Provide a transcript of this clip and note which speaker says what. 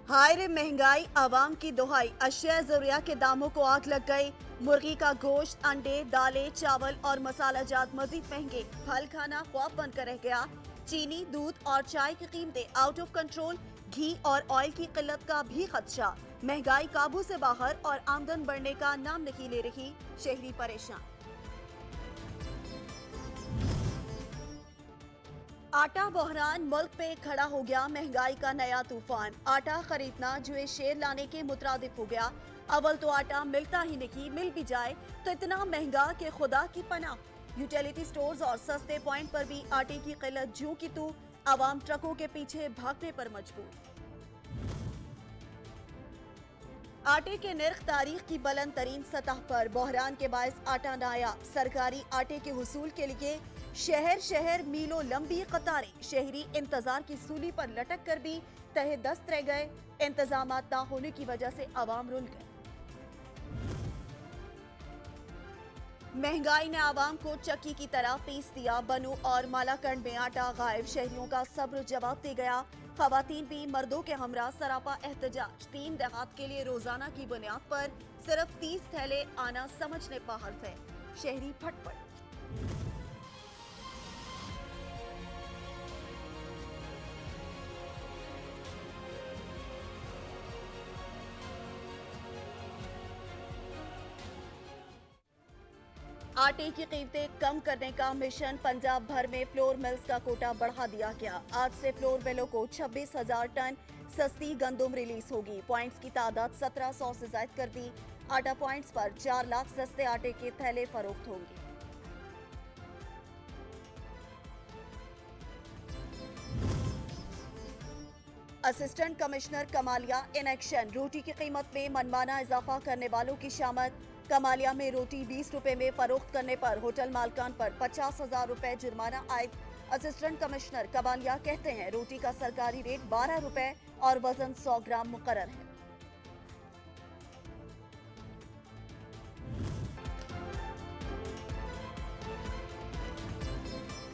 Speaker 1: हाय रे महंगाई, आवाम की दुहाई, अशिया जरूरिया के दामों को आग लग गई। मुर्गी का गोश्त, अंडे, दालें, चावल और मसाला जात मजीद महंगे। फल खाना ख्वाब बनकर रह गया। चीनी, दूध और चाय की कीमतें आउट ऑफ कंट्रोल। घी और ऑयल की किल्लत का भी खदशा। महंगाई काबू से बाहर और आमदन बढ़ने का नाम नहीं ले रही। शहरी परेशान। आटा बहरान, मुल्क पे खड़ा हो गया महंगाई का नया तूफान। आटा खरीदना जुए शेर लाने के मुतरादिफ हो गया। अव्वल तो आटा मिलता ही नहीं, मिल भी जाए तो इतना महंगा कि खुदा की पनाह। यूटिलिटी स्टोर्स और सस्ते पॉइंट पर भी आटे की किल्लत ज्यों की तू। आवाम ट्रकों के पीछे भागने पर मजबूर। आटे के निर्ख तारीख की बुलंद तरीन सतह पर। बहरान के बायस आटा नायाब। सरकारी आटे के हुसूल के लिए शहर शहर मीलों लंबी कतारें। शहरी इंतजार की सूली पर लटक कर भी तहे दस्त रह गए। इंतजामात ना होने की वजह से आवाम रुल गए। महंगाई ने आवाम को चक्की की तरह पीस दिया। बनू और मालाकंड में आटा गायब। शहरियों का सब्र जवाब दे गया। खवातीन भी मर्दों के हमरा सरापा एहतजाज। 3 देहात के लिए रोजाना की बुनियाद पर सिर्फ 30 थैले आना समझने पा हर्फ है। शहरी फटफट। आटे की कीमतें कम करने का मिशन। पंजाब भर में फ्लोर मिल्स का कोटा बढ़ा दिया गया। आज से फ्लोर मिलों को 26,000 टन सस्ती गंदुम रिलीज होगी। पॉइंट्स की तादाद 1700 से ज्यादा कर दी। आटा पॉइंट्स पर 4 लाख सस्ते आटे के थैले फरोख्त होंगे। Assistant commissioner Kamalia in action. रोटी की कीमत में मनमाना इजाफा करने वालों की शामत। कमालिया में रोटी 20 रुपए में फरोख्त करने पर होटल मालकान पर 50,000 रुपए जुर्माना आयद। असिस्टेंट कमिश्नर कमालिया कहते हैं रोटी का सरकारी रेट 12 रुपए और वजन 100 ग्राम मुकर्रर है।